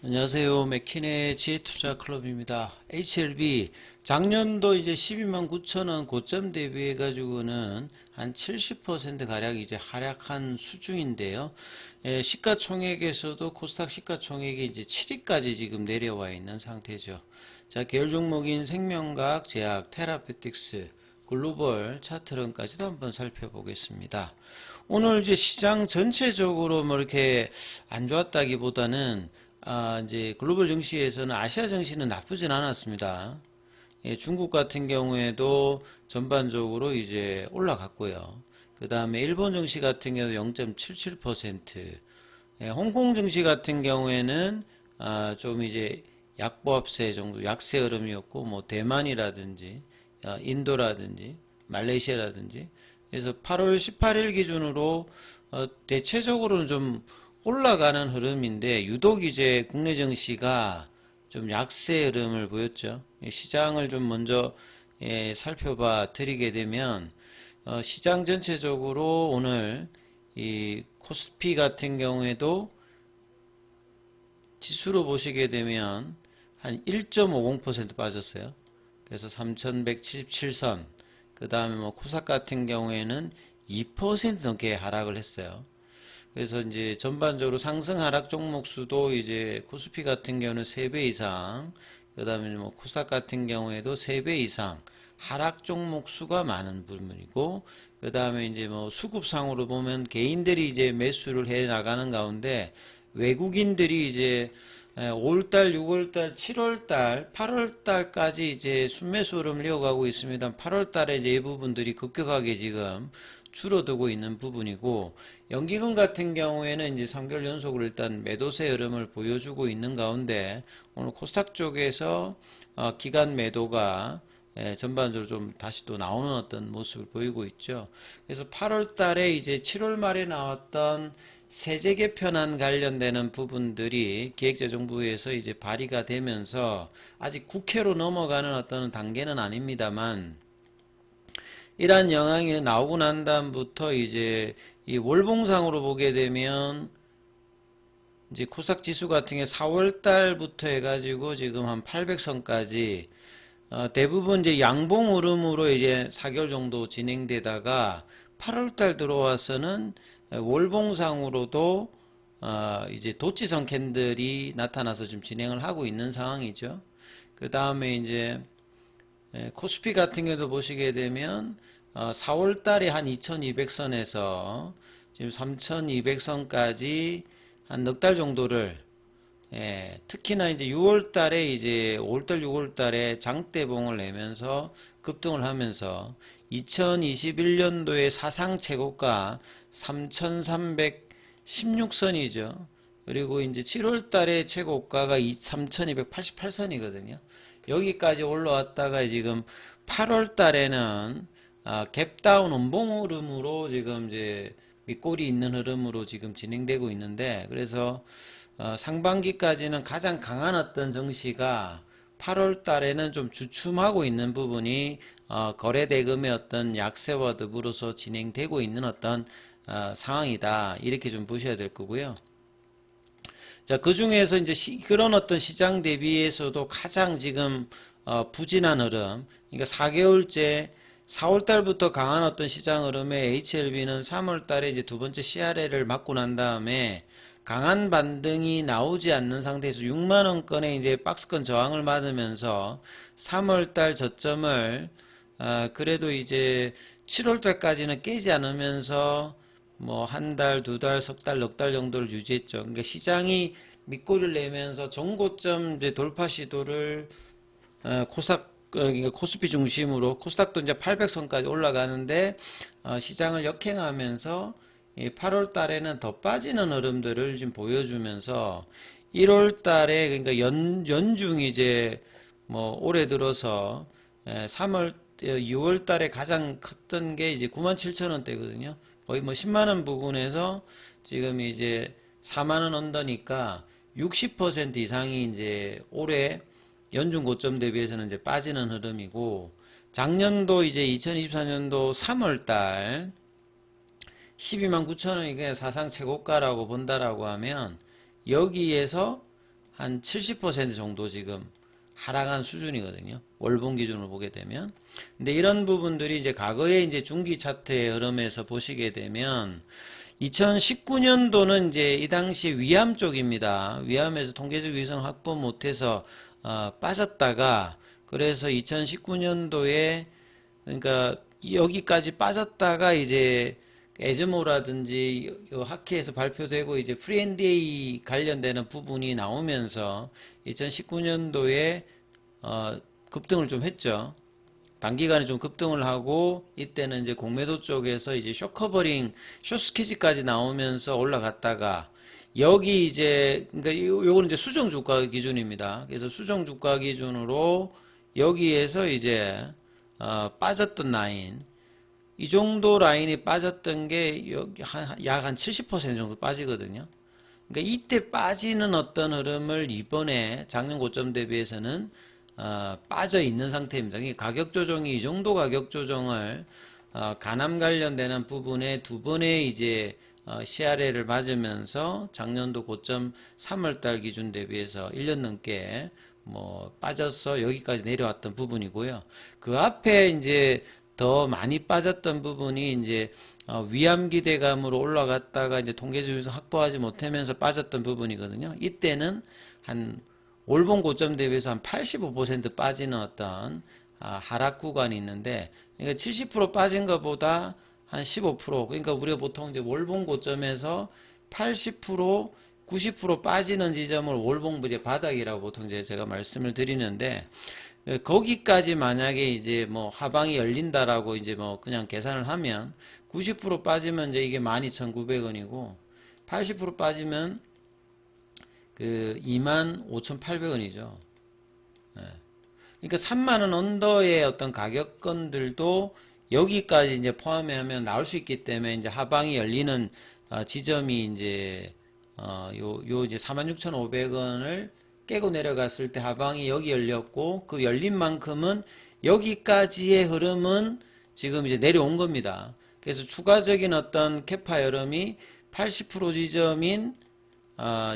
안녕하세요. 맥킨의 지혜투자클럽입니다. HLB 작년도 이제 12만 9천 원 고점 대비해 가지고는 한 70% 가량 이제 하락한 수준인데요. 시가총액에서도 코스닥 시가총액이 이제 7위까지 지금 내려와 있는 상태죠. 자, 계열 종목인 생명과학, 제약, 테라피틱스, 글로벌 차트론까지도 한번 살펴보겠습니다. 오늘 이제 시장 전체적으로 뭐 이렇게 안 좋았다기보다는 이제 글로벌 증시에서는 아시아 증시는 나쁘진 않았습니다. 중국 같은 경우에도 전반적으로 이제 올라갔고요. 그 다음에 일본 증시 같은 경우도 0.77%, 홍콩 증시 같은 경우에는 좀 이제 약보합세 정도, 약세 흐름이었고, 뭐 대만이라든지, 인도라든지, 말레이시아라든지, 그래서 8월 18일 기준으로 대체적으로는 좀 올라가는 흐름인데 유독 이제 국내 증시가 좀 약세 흐름을 보였죠. 시장을 좀 먼저 살펴봐 드리게 되면 시장 전체적으로 오늘 이 코스피 같은 경우에도 지수로 보시게 되면 한 1.50% 빠졌어요. 그래서 3177선. 그 다음에 뭐 코스닥 같은 경우에는 2% 넘게 하락을 했어요. 그래서 이제 전반적으로 상승 하락 종목 수도 이제 코스피 같은 경우는 3배 이상, 그 다음에 뭐 코스닥 같은 경우에도 3배 이상 하락 종목 수가 많은 부분이고, 그 다음에 이제 뭐 수급상으로 보면 개인들이 이제 매수를 해 나가는 가운데 외국인들이 이제 5월달, 6월달, 7월달, 8월달까지 이제 순매수 흐름을 이어가고 있습니다. 8월달에 이제 이 부분들이 급격하게 지금 줄어들고 있는 부분이고, 연기금 같은 경우에는 이제 3개월 연속으로 일단 매도세 흐름을 보여주고 있는 가운데 오늘 코스닥 쪽에서 기간 매도가 전반적으로 좀 다시 또 나오는 어떤 모습을 보이고 있죠. 그래서 8월 달에 이제 7월 말에 나왔던 세제 개편안 관련되는 부분들이 기획재정부에서 이제 발의가 되면서 아직 국회로 넘어가는 어떤 단계는 아닙니다만, 이러한 영향이 나오고 난 다음부터 이제 이 월봉상으로 보게 되면 이제 코스닥 지수 같은 게 4월 달부터 해가지고 지금 한 800선까지 대부분 이제 양봉 흐름으로 이제 4개월 정도 진행되다가 8월 달 들어와서는 월봉상으로도 이제 도치선 캔들이 나타나서 지금 진행을 하고 있는 상황이죠. 그 다음에 이제 코스피 같은 경우도 보시게 되면 4월 달에 한 2200선에서 지금 3200선까지 한 넉 달 정도를, 특히나 이제 6월 달에 이제 5월달 6월 달에 장대봉을 내면서 급등을 하면서 2021년도의 사상 최고가 3316선이죠. 그리고 이제 7월 달에 최고가가 3288선이거든요. 여기까지 올라왔다가 지금 8월 달에는 갭다운 원봉 흐름으로 지금 이제 밑골이 있는 흐름으로 지금 진행되고 있는데, 그래서 상반기까지는 가장 강한 어떤 증시가 8월 달에는 좀 주춤하고 있는 부분이 거래 대금의 어떤 약세와 더불어서 진행되고 있는 어떤 상황이다, 이렇게 좀 보셔야 될 거고요. 자, 그 중에서 이제 그런 어떤 시장 대비해서도 가장 지금 부진한 흐름, 그러니까 4개월째 4월 달부터 강한 어떤 시장 흐름에 HLB는 3월 달에 이제 두 번째 CRL을 맞고 난 다음에 강한 반등이 나오지 않는 상태에서 6만 원권의 이제 박스권 저항을 받으면서 3월 달 저점을 그래도 이제 7월 달까지는 깨지 않으면서 뭐 한 달, 두 달, 석 달, 넉 달 정도를 유지했죠. 그러니까 시장이 밑골을 내면서 전고점 이제 돌파 시도를 코스피 중심으로, 코스닥도 이제 800선까지 올라가는데 시장을 역행하면서 8월 달에는 더 빠지는 흐름들을 지금 보여주면서 1월 달에, 그러니까 연중 이제 뭐 올해 들어서 2월 달에 가장 컸던 게 이제 97,000원대거든요. 거의 뭐 10만원 부근에서 지금 이제 4만원 언더니까 60% 이상이 이제 올해 연중 고점 대비해서는 이제 빠지는 흐름이고, 작년도 이제 2024년도 3월달 12만 9천 원이 그냥 사상 최고가라고 본다라고 하면 여기에서 한 70% 정도 지금 하락한 수준이거든요. 월봉 기준으로 보게 되면. 근데 이런 부분들이 이제 과거의 이제 중기 차트의 흐름에서 보시게 되면 2019년도는 이제 이 당시 위암 쪽입니다. 위암에서 통계적 위성 확보 못해서 빠졌다가, 그래서 2019년도에 그러니까 여기까지 빠졌다가 이제 에즈모라든지 학회에서 발표되고 이제 프리-NDA 관련되는 부분이 나오면서 2019년도에 급등을 좀 했죠. 단기간에 좀 급등을 하고, 이때는 이제 공매도 쪽에서 이제 숏커버링, 숏스퀴즈까지 나오면서 올라갔다가, 여기 이제, 그러니까 요거는 이제 수정 주가 기준입니다. 그래서 수정 주가 기준으로 여기에서 이제, 빠졌던 라인, 이 정도 라인이 빠졌던 게 약 한 70% 정도 빠지거든요. 그러니까 이때 빠지는 어떤 흐름을 이번에 작년 고점 대비해서는 빠져 있는 상태입니다. 그러니까 가격 조정이 이 정도 가격 조정을 간암 관련되는 부분에 두 번의 이제 CRL을 맞으면서 작년도 고점 3월달 기준 대비해서 1년 넘게 뭐 빠져서 여기까지 내려왔던 부분이고요. 그 앞에 이제 더 많이 빠졌던 부분이 이제 위암 기대감으로 올라갔다가 이제 통계적으로 확보하지 못하면서 빠졌던 부분이거든요. 이때는 한 월봉 고점 대비해서 한 85% 빠지는 어떤 하락 구간이 있는데, 그러니까 70% 빠진 것보다 한 15%, 그러니까 우리가 보통 이제 월봉 고점에서 80%, 90% 빠지는 지점을 월봉 바닥이라고 보통 이제 제가 말씀을 드리는데, 거기까지 만약에 이제 뭐 하방이 열린다라고 이제 뭐 그냥 계산을 하면 90% 빠지면 이제 이게 12,900원이고 80% 빠지면 그 25,800원이죠. 그러니까 3만원 언더의 어떤 가격권들도 여기까지 이제 포함하면 나올 수 있기 때문에 이제 하방이 열리는 지점이 이제 요 이제 46,500원을 깨고 내려갔을 때 하방이 여기 열렸고, 그 열린 만큼은 여기까지의 흐름은 지금 이제 내려온 겁니다. 그래서 추가적인 어떤 캐파 흐름이 80% 지점인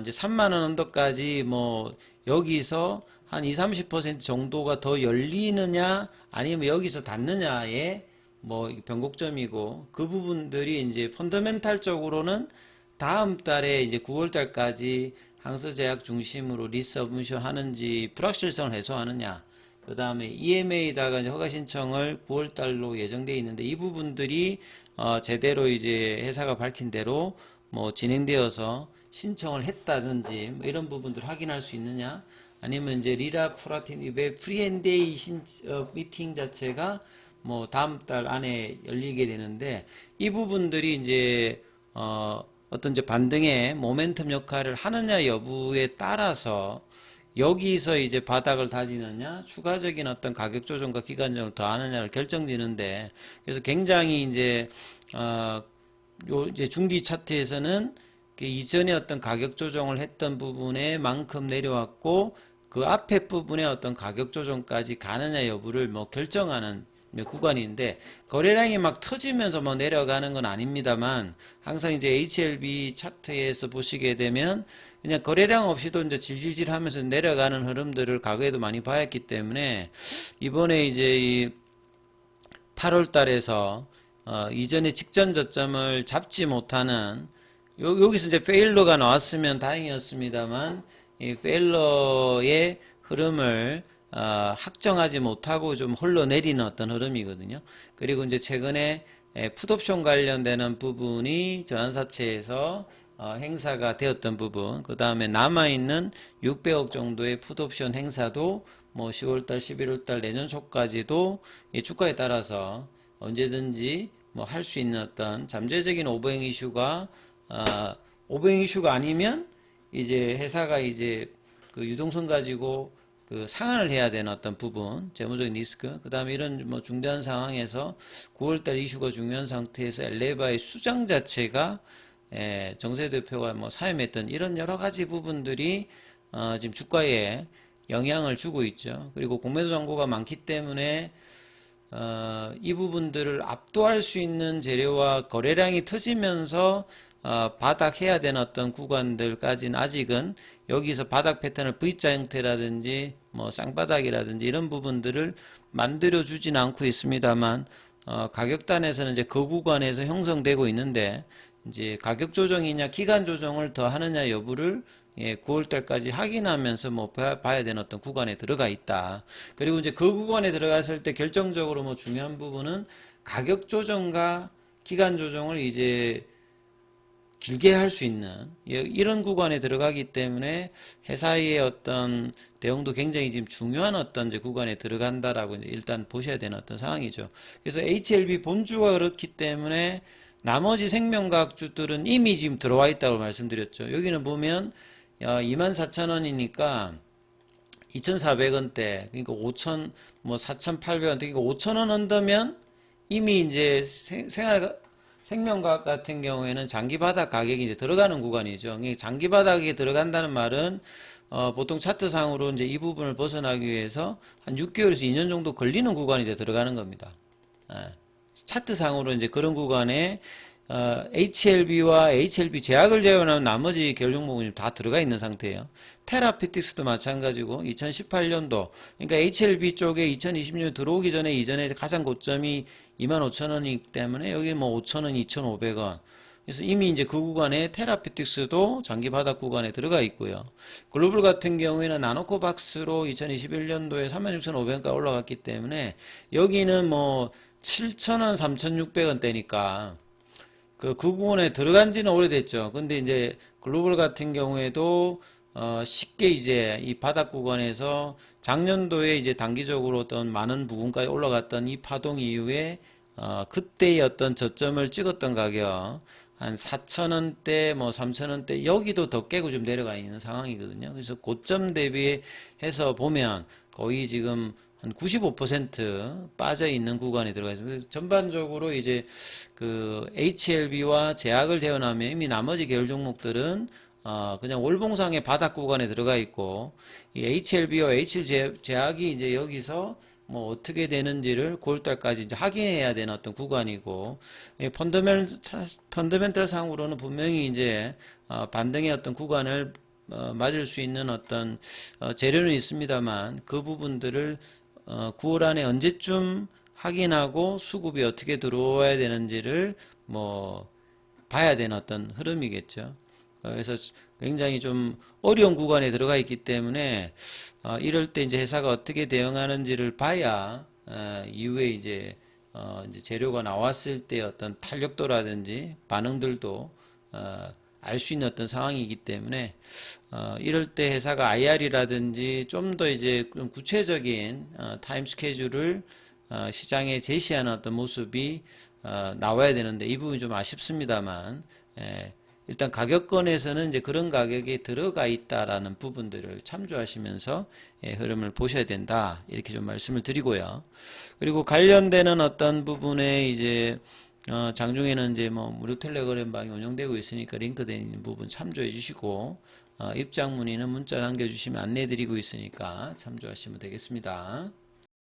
이제 3만원 언더까지 뭐 여기서 한 20-30% 정도가 더 열리느냐 아니면 여기서 닿느냐의 뭐 변곡점이고, 그 부분들이 이제 펀더멘탈적으로는 다음 달에 이제 9월 달까지 항서제약 중심으로 리서브미션 하는지 불확실성을 해소하느냐, 그 다음에 EMA에다가 허가 신청을 9월 달로 예정되어 있는데, 이 부분들이 제대로 이제 회사가 밝힌 대로 뭐 진행되어서 신청을 했다든지 뭐 이런 부분들을 확인할 수 있느냐, 아니면 이제 리라프라티닙의 프리-NDA 미팅 자체가 뭐 다음 달 안에 열리게 되는데, 이 부분들이 이제 어떤 이제 반등의 모멘텀 역할을 하느냐 여부에 따라서 여기서 이제 바닥을 다지느냐, 추가적인 어떤 가격 조정과 기간정을 더 하느냐를 결정지는데, 그래서 굉장히 이제 요 이제 중기 차트에서는 이전에 어떤 가격 조정을 했던 부분에 만큼 내려왔고, 그 앞에 부분에 어떤 가격 조정까지 가느냐 여부를 뭐 결정하는 구간인데, 거래량이 막 터지면서 뭐 내려가는 건 아닙니다만, 항상 이제 HLB 차트에서 보시게 되면 그냥 거래량 없이도 이제 질질질 하면서 내려가는 흐름들을 과거에도 많이 봐왔기 때문에, 이번에 이제 이 8월 달에서 이전에 직전 저점을 잡지 못하는 여기서 이제 페일러가 나왔으면 다행이었습니다만, 이 페일러의 흐름을 확정하지 못하고 좀 흘러내리는 어떤 흐름이거든요. 그리고 이제 최근에 풋옵션 관련되는 부분이 전환사채에서 행사가 되었던 부분, 그 다음에 남아있는 600억 정도의 풋옵션 행사도 뭐 10월달, 11월달 내년 초까지도 이 주가에 따라서 언제든지 뭐 할 수 있는 어떤 잠재적인 오버행 이슈가 오버행 이슈가 아니면 이제 회사가 이제 그 유동성 가지고 그 상환을 해야 되는 어떤 부분, 재무적인 리스크, 그 다음에 이런 뭐 중대한 상황에서 9월달 이슈가 중요한 상태에서 엘레바의 수장 자체가 정세 대표가 뭐 사임했던 이런 여러 가지 부분들이 지금 주가에 영향을 주고 있죠. 그리고 공매도 잔고가 많기 때문에 이 부분들을 압도할 수 있는 재료와 거래량이 터지면서 바닥해야 되는 어떤 구간들까지는 아직은 여기서 바닥 패턴을 V자 형태라든지 뭐 쌍바닥이라든지 이런 부분들을 만들어 주진 않고 있습니다만 가격단에서는 이제 그 구간에서 형성되고 있는데 이제 가격 조정이냐 기간 조정을 더 하느냐 여부를 9월달까지 확인하면서 뭐 봐야 되는 어떤 구간에 들어가 있다. 그리고 이제 그 구간에 들어갔을 때 결정적으로 뭐 중요한 부분은 가격 조정과 기간 조정을 이제 길게 할 수 있는 이런 구간에 들어가기 때문에 회사의 어떤 대응도 굉장히 지금 중요한 어떤 이제 구간에 들어간다라고 이제 일단 보셔야 되는 어떤 상황이죠. 그래서 HLB 본주가 그렇기 때문에 나머지 생명과학주들은 이미 지금 들어와 있다고 말씀드렸죠. 여기는 보면 24,000원이니까 2,400원대, 그러니까 5,000, 뭐 4,800원, 그러니까 5,000원 언더면 이미 이제 생명과학 같은 경우에는 장기바닥 가격이 이제 들어가는 구간이죠. 장기바닥에 들어간다는 말은 보통 차트상으로 이제 이 부분을 벗어나기 위해서 한 6개월에서 2년 정도 걸리는 구간이 이제 들어가는 겁니다. 차트상으로 이제 그런 구간에 HLB와 HLB 제약을 제외하면 나머지 계열 종목은 다 들어가 있는 상태예요. 테라피틱스도 마찬가지고 2018년도 그러니까 HLB 쪽에 2020년 들어오기 전에 이전에 가장 고점이 25,000원이기 때문에 여기 뭐 5,000원, 2,500원. 그래서 이미 이제 그 구간에 테라피틱스도 장기 바닥 구간에 들어가 있고요. 글로벌 같은 경우에는 나노코박스로 2021년도에 36,500원까지 올라갔기 때문에 여기는 뭐 7,000원, 3,600원대니까 그 구간에 들어간 지는 오래됐죠. 근데 이제 글로벌 같은 경우에도 쉽게 이제 이 바닥 구간에서 작년도에 이제 단기적으로 어떤 많은 부분까지 올라갔던 이 파동 이후에 그때의 어떤 저점을 찍었던 가격 한 4,000원대 뭐 3,000원대 여기도 더 깨고 좀 내려가 있는 상황이거든요. 그래서 고점 대비해서 보면 거의 지금 한 95% 빠져 있는 구간에 들어가 있습니다. 전반적으로 이제 그 HLB와 제약을 제외하면 이미 나머지 계열 종목들은 그냥 월봉상의 바닥 구간에 들어가 있고 이 HLB와 HL제약이 이제 여기서 뭐 어떻게 되는지를 9월달까지 이제 확인해야 되는 어떤 구간이고 펀더멘탈 상으로는 분명히 이제 반등의 어떤 구간을 맞을 수 있는 어떤 재료는 있습니다만 그 부분들을 9월 안에 언제쯤 확인하고 수급이 어떻게 들어와야 되는지를 뭐 봐야 되는 어떤 흐름이겠죠. 그래서 굉장히 좀 어려운 구간에 들어가 있기 때문에 이럴 때 이제 회사가 어떻게 대응하는지를 봐야 이후에 이제 재료가 나왔을 때 어떤 탄력도라든지 반응들도 알 수 있는 어떤 상황이기 때문에 이럴 때 회사가 IR이라든지 좀 더 이제 좀 구체적인 타임 스케줄을 시장에 제시하는 어떤 모습이 나와야 되는데 이 부분이 좀 아쉽습니다만 일단 가격권에서는 이제 그런 가격에 들어가 있다라는 부분들을 참조하시면서 흐름을 보셔야 된다 이렇게 좀 말씀을 드리고요. 그리고 관련되는 어떤 부분에 이제 장중에는 이제 뭐 무료 텔레그램 방이 운영되고 있으니까 링크되어 있는 부분 참조해 주시고 입장 문의는 문자 남겨주시면 안내 드리고 있으니까 참조하시면 되겠습니다.